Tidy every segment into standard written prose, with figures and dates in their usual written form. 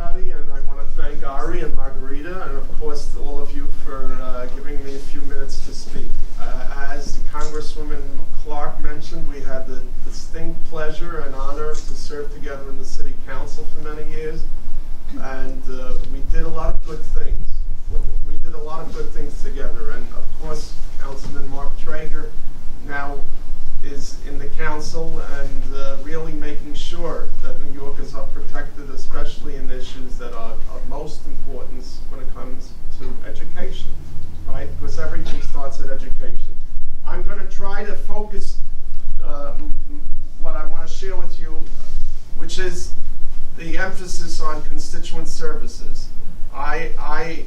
everybody, and I want to thank Ari and Margarita, and of course all of you for giving me a few minutes to speak. As Congresswoman Clark mentioned, we had the distinct pleasure and honor to serve together in the City Council for many years, and we did a lot of good things. We did a lot of good things together, and of course Councilman Mark Traeger now is in the council and really making sure that New Yorkers are protected, especially in issues that are of most importance when it comes to education, right? Because everything starts at education. I'm going to try to focus what I want to share with you, which is the emphasis on constituent services. I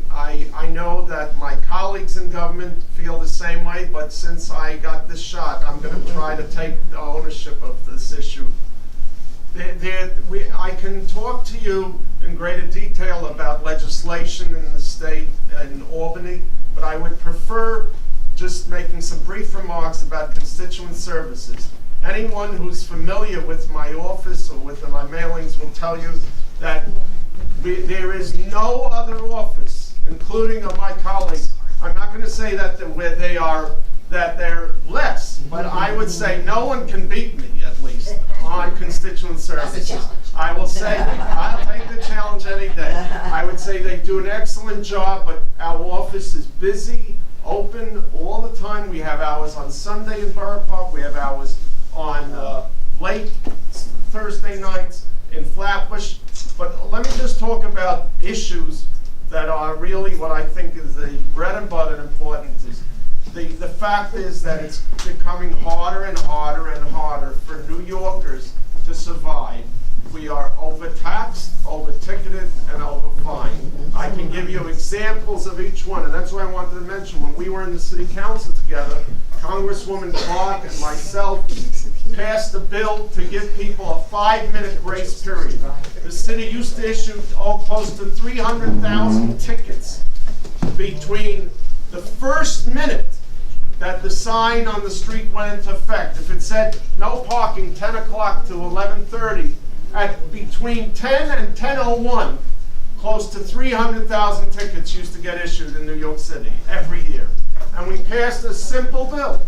know that my colleagues in government feel the same way, but since I got this shot, I'm going to try to take the ownership of this issue. I can talk to you in greater detail about legislation in the state in Albany, but I would prefer just making some brief remarks about constituent services. Anyone who's familiar with my office or with my mailings will tell you that there is no other office, including of my colleagues. I'm not going to say that they're less, but I would say no one can beat me, at least, on constituent services. That's a challenge. I will say, I'll take the challenge any day. I would say they do an excellent job, but our office is busy, open all the time. We have hours on Sunday in Borough Park. We have hours on late Thursday nights in Flatbush. But let me just talk about issues that are really what I think is the bread and butter and important. The fact is that it's becoming harder and harder and harder for New Yorkers to survive. We are overtaxed, over-ticketed, and over-fined. I can give you examples of each one, and that's what I wanted to mention. When we were in the City Council together, Congresswoman Clark and myself passed a bill to give people a 5-minute grace period. The city used to issue close to 300,000 tickets between the first minute that the sign on the street went into effect. If it said no parking 10 o'clock to 11:30, at between 10 and 10:01, close to 300,000 tickets used to get issued in New York City every year. And we passed a simple bill.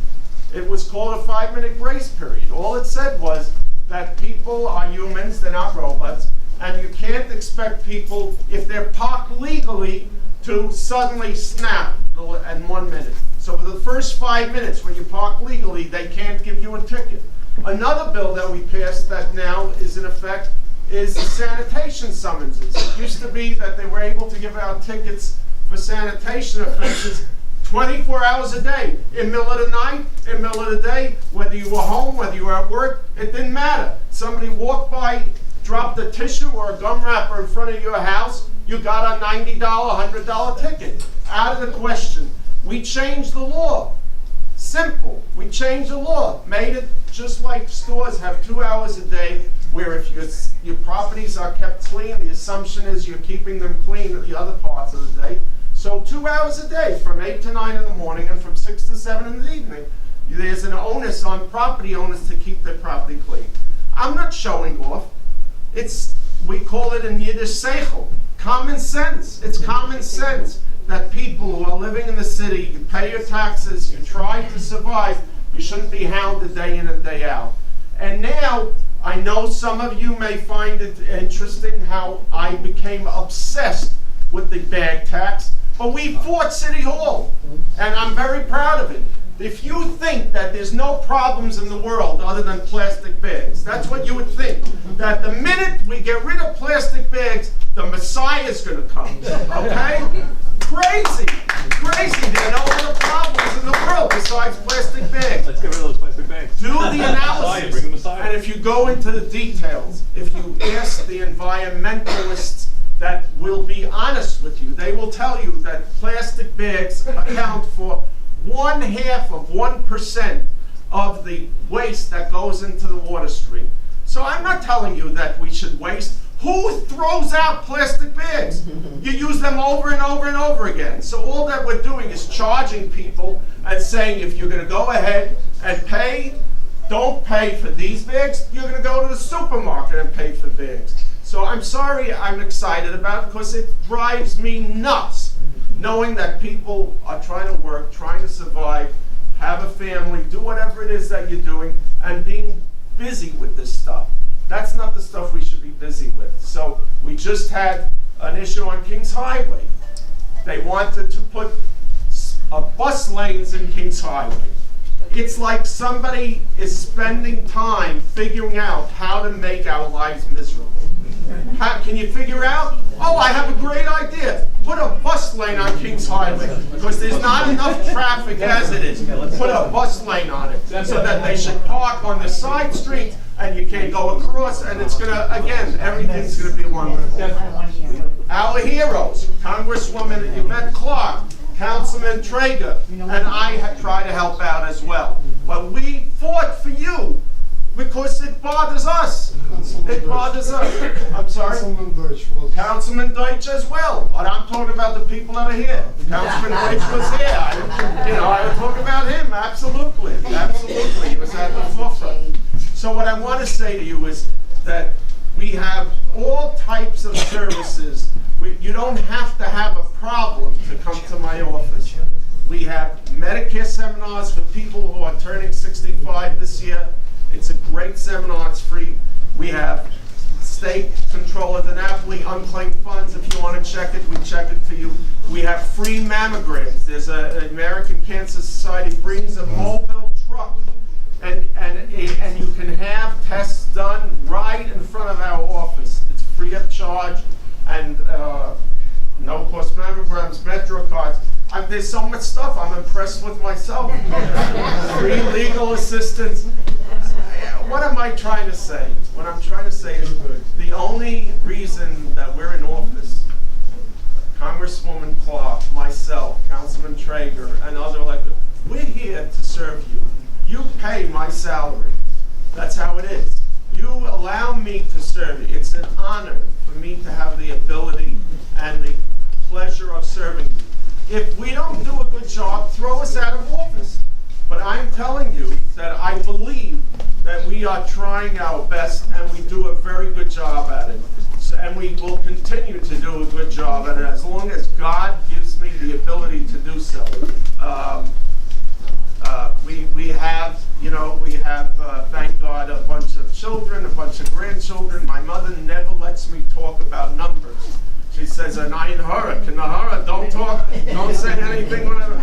It was called a 5-minute grace period. All it said was that people are humans, they're not robots, and you can't expect people, if they're parked legally, to suddenly snap in 1 minute. So for the first 5 minutes when you park legally, they can't give you a ticket. Another bill that we passed that now is in effect is sanitation summonses. It used to be that they were able to give out tickets for sanitation offenses 24 hours a day, in the middle of the night, in the middle of the day, whether you were home, whether you were at work, it didn't matter. Somebody walked by, dropped a tissue or a gum wrapper in front of your house, you got a $90, $100 ticket. Out of the question. We changed the law. Simple. We changed the law. Made it just like stores have 2 hours a day where if your properties are kept clean, the assumption is you're keeping them clean the other parts of the day. So 2 hours a day from 8 to 9 in the morning and from 6 to 7 in the evening. There's an onus on property owners to keep their property clean. I'm not showing off. We call it in Yiddish seichel, common sense. It's common sense that people who are living in the city, you pay your taxes, you try to survive, you shouldn't be hounded day in and day out. And now, I know some of you may find it interesting how I became obsessed with the bag tax, but we fought City Hall, and I'm very proud of it. If you think that there's no problems in the world other than plastic bags, that's what you would think. That the minute we get rid of plastic bags, the Messiah is going to come. Okay? Crazy. Crazy. There are no other problems in the world besides plastic bags. Let's get rid of those plastic bags. Do the analysis. Bring the Messiah. And if you go into the details, if you ask the environmentalists that will be honest with you, they will tell you that plastic bags account for 0.5% of the waste that goes into the water stream. So I'm not telling you that we should waste. Who throws out plastic bags? You use them over and over and over again. So all that we're doing is charging people and saying if you're going to go ahead and pay, don't pay for these bags, you're going to go to the supermarket and pay for bags. So I'm sorry I'm excited about it because it drives me nuts knowing that people are trying to work, trying to survive, have a family, do whatever it is that you're doing, and being busy with this stuff. That's not the stuff we should be busy with. So we just had an issue on Kings Highway. They wanted to put bus lanes in Kings Highway. It's like somebody is spending time figuring out how to make our lives miserable. Can you figure out? Oh, I have a great idea. Put a bus lane on Kings Highway because there's not enough traffic as it is. Put a bus lane on it so that they should park on the side street and you can't go across, and it's gonna, again, everything's gonna be wonderful. Our heroes, Congresswoman Yvette Clarke, Councilman Traeger, and I try to help out as well. But we fought for you because it bothers us. It bothers us. I'm sorry? Councilman Deutsch as well. But I'm talking about the people that are here. Councilman Deutsch was here. I would talk about him. Absolutely. Absolutely. He was at the forefront. So what I want to say to you is that we have all types of services. You don't have to have a problem to come to my office. We have Medicare seminars for people who are turning 65 this year. It's a great seminar, it's free. We have state control of the Napoli unclaimed funds. If you want to check it, we check it for you. We have free mammograms. There's an American Cancer Society brings a mobile truck, and you can have tests done right in front of our office. It's free of charge, and no cost mammograms, Metro cards. There's so much stuff. I'm impressed with myself. Free legal assistance. What am I trying to say? What I'm trying to say is the only reason that we're in office, Congresswoman Clarke, myself, Councilman Traeger, and other elected, we're here to serve you. You pay my salary. That's how it is. You allow me to serve you. It's an honor for me to have the ability and the pleasure of serving you. If we don't do a good job, throw us out of office. But I'm telling you that I believe that we are trying our best and we do a very good job at it. And we will continue to do a good job at it as long as God gives me the ability to do so. We have, thank God, a bunch of children, a bunch of grandchildren. My mother never lets me talk about numbers. She says, "Anayin hara, kanahara, don't talk, don't say anything." Whatever.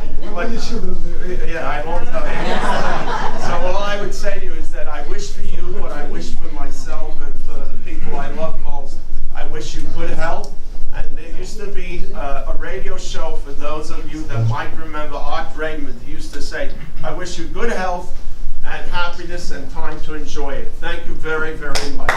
Yeah, I won't tell you. So all I would say to you is that I wish for you what I wish for myself and for the people I love most. I wish you good health. And there used to be a radio show, for those of you that might remember, Art Raymond used to say, "I wish you good health and happiness and time to enjoy it." Thank you very, very much.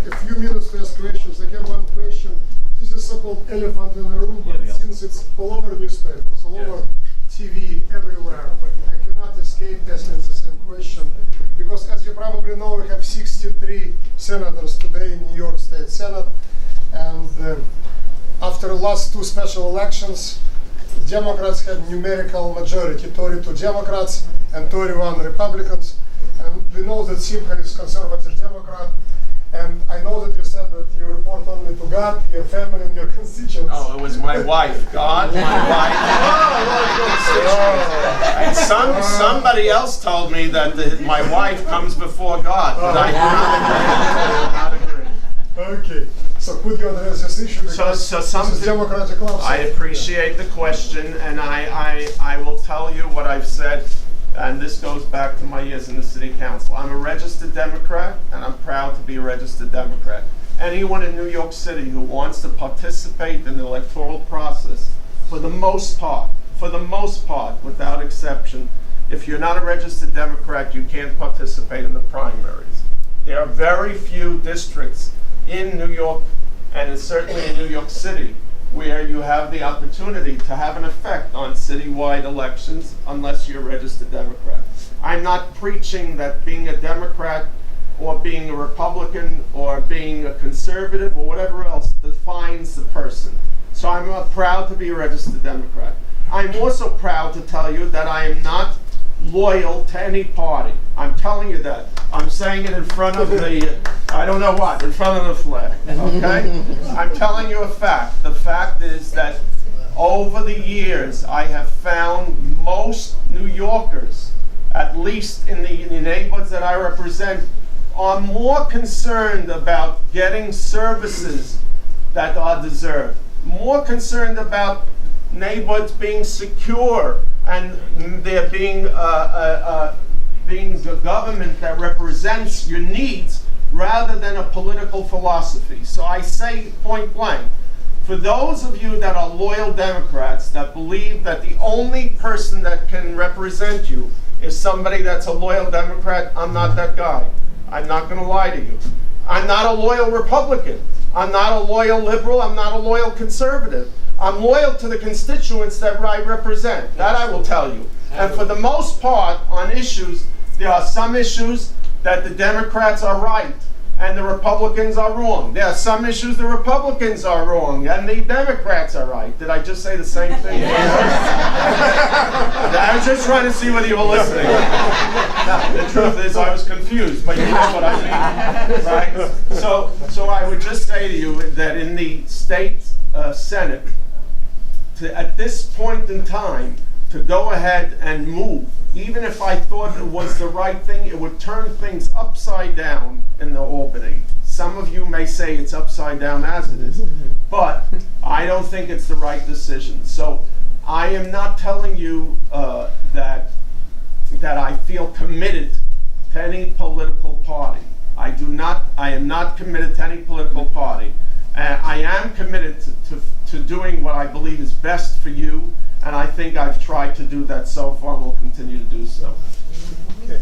A few minutes to ask questions. I have one question. This is so-called elephant in the room, but since it's all over newspapers, all over TV, everywhere, I cannot escape asking the same question. Because as you probably know, we have 63 senators today in New York State Senate. And after the last two special elections, Democrats had numerical majority, 32 Democrats and 31 Republicans. And we know that Simcha is conservative Democrat. And I know that you said that you report only to God, your family, and your constituents. Oh, it was my wife. God, my wife. And somebody else told me that my wife comes before God. But I do not agree. Okay. So could you address this issue? Because this is democratic law. I appreciate the question, and I will tell you what I've said. And this goes back to my years in the city council. I'm a registered Democrat, and I'm proud to be a registered Democrat. Anyone in New York City who wants to participate in the electoral process, for the most part, without exception, if you're not a registered Democrat, you can't participate in the primaries. There are very few districts in New York, and certainly in New York City, where you have the opportunity to have an effect on citywide elections unless you're a registered Democrat. I'm not preaching that being a Democrat or being a Republican or being a conservative or whatever else defines the person. So I'm proud to be a registered Democrat. I'm also proud to tell you that I am not loyal to any party. I'm telling you that. I'm saying it in front of the, I don't know what, in front of the flag, okay? I'm telling you a fact. The fact is that over the years, I have found most New Yorkers, at least in the neighborhoods that I represent, are more concerned about getting services that are deserved, more concerned about neighborhoods being secure and there being the government that represents your needs rather than a political philosophy. So I say point blank, for those of you that are loyal Democrats that believe that the only person that can represent you is somebody that's a loyal Democrat, I'm not that guy. I'm not going to lie to you. I'm not a loyal Republican. I'm not a loyal liberal. I'm not a loyal conservative. I'm loyal to the constituents that I represent. That I will tell you. And for the most part, on issues, there are some issues that the Democrats are right and the Republicans are wrong. There are some issues the Republicans are wrong and the Democrats are right. Did I just say the same thing? I was just trying to see whether you were listening. No, the truth is I was confused, but you know what I mean, right? So I would just say to you that in the state Senate, at this point in time, to go ahead and move, even if I thought it was the right thing, it would turn things upside down in the Albany. Some of you may say it's upside down as it is, but I don't think it's the right decision. So I am not telling you that I feel committed to any political party. I am not committed to any political party. I am committed to doing what I believe is best for you, and I think I've tried to do that so far and will continue to do so. Okay.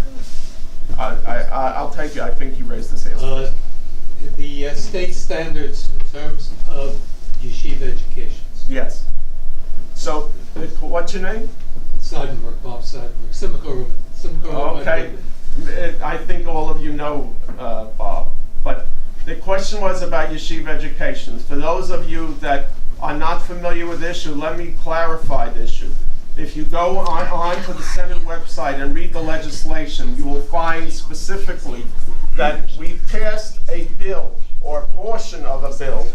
I'll take it. I think you raised this answer. The state standards in terms of yeshiva education. Yes. So, what's your name? Seidenberg, Bob Seidenberg, Simcha Reuben. Okay. I think all of you know Bob. But the question was about yeshiva education. For those of you that are not familiar with the issue, let me clarify the issue. If you go on to the Senate website and read the legislation, you will find specifically that we passed a bill or a portion of a bill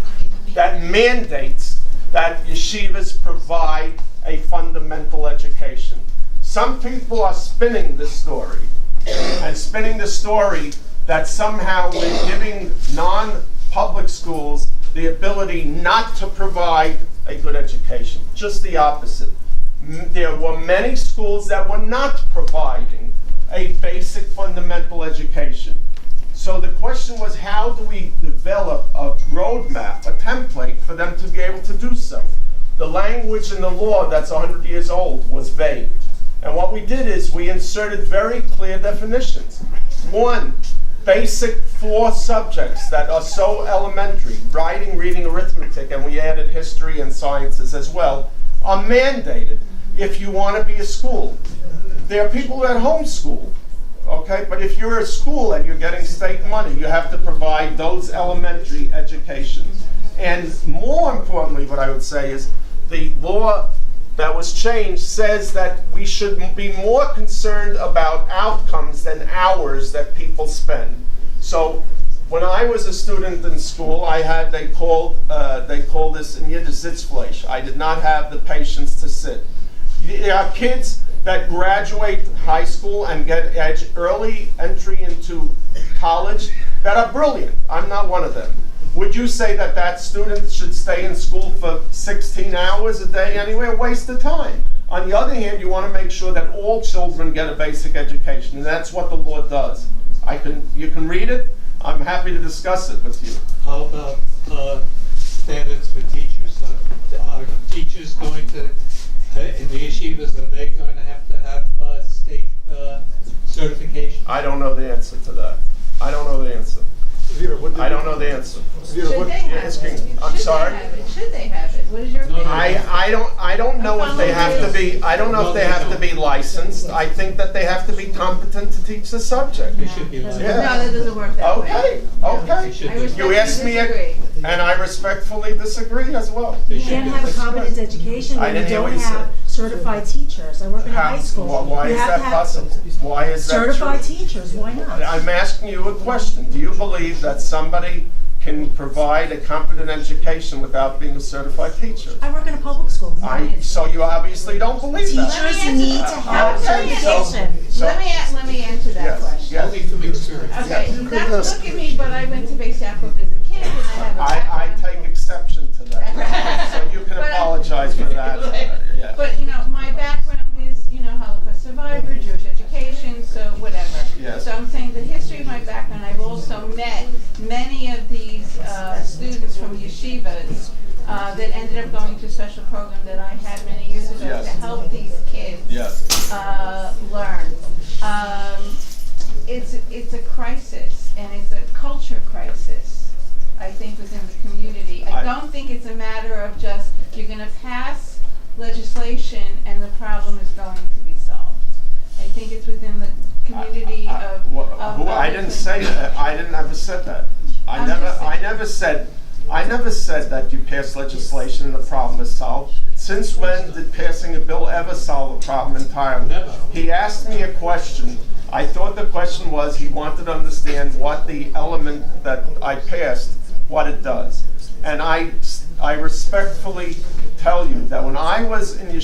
that mandates that yeshivas provide a fundamental education. Some people are spinning this story and spinning the story that somehow we're giving non-public schools the ability not to provide a good education. Just the opposite. There were many schools that were not providing a basic fundamental education. So the question was, how do we develop a roadmap, a template for them to be able to do so? The language in the law that's 100 years old was vague. And what we did is we inserted very clear definitions. One, basic 4 subjects that are so elementary, writing, reading, arithmetic, and we added history and sciences as well, are mandated if you want to be a school. There are people that homeschool, okay? But if you're a school and you're getting state money, you have to provide those elementary educations. And more importantly, what I would say is the law that was changed says that we should be more concerned about outcomes than hours that people spend. So when I was a student in school, they called this in Yiddish Sitzfleisch. I did not have the patience to sit. There are kids that graduate high school and get early entry into college that are brilliant. I'm not one of them. Would you say that that student should stay in school for 16 hours a day anyway? A waste of time. On the other hand, you want to make sure that all children get a basic education, and that's what the law does. You can read it. I'm happy to discuss it with you. How about standards for teachers? Are teachers going to, in the yeshivas, are they going to have state certification? I don't know the answer to that. I don't know the answer. Vera, what I don't know the answer. Vera, Should what, they have asking? it? I'm Should sorry? They have it? Should they have it? What is your opinion? I don't know if they have to be. I don't know if they have to be licensed. I think that they have to be competent to teach the subject. They should be No, licensed. Yeah. that doesn't work that way. Okay, No. okay. should I be. respectfully You asked me, disagree. and I respectfully disagree as well. They You should can't be have a licensed. competence education I when you didn't hear don't what you have said. certified teachers. I work in a high school. Why You is have that to have possible? Why is that true? certified teachers, why not? I'm asking you a question. Do you believe that somebody can provide a competent education without being a certified teacher? I work in a public school. So you obviously don't believe that. Teachers need to have Okay, certification. so- Let me answer that Yes, question. yes. Only from experience. Okay, You could not ask- look at me, but I went to Base Yakov as a kid, and I have a I background. take exception to that. So you can But, apologize for that. Yeah. But, my background is, Holocaust survivor, Jewish education, so whatever. Yes. So I'm saying the history of my background, I've also met many of these students from yeshivas that ended up going to a special program that I had many years ago Yes. to help these kids Yes. learn. It's a crisis, and it's a culture crisis, I think, within the community. I don't think it's a matter of just, you're going to pass legislation and the problem is going to be solved. I think it's within the community of I didn't say that. I never said that. I'm just saying. I never said that you pass legislation and the problem is solved. Since when did passing a bill ever solve a problem entirely? Never. He asked me a question. I thought the question was he wanted to understand what the element that I passed, what it does. And I respectfully tell you that when I was in yeshiva,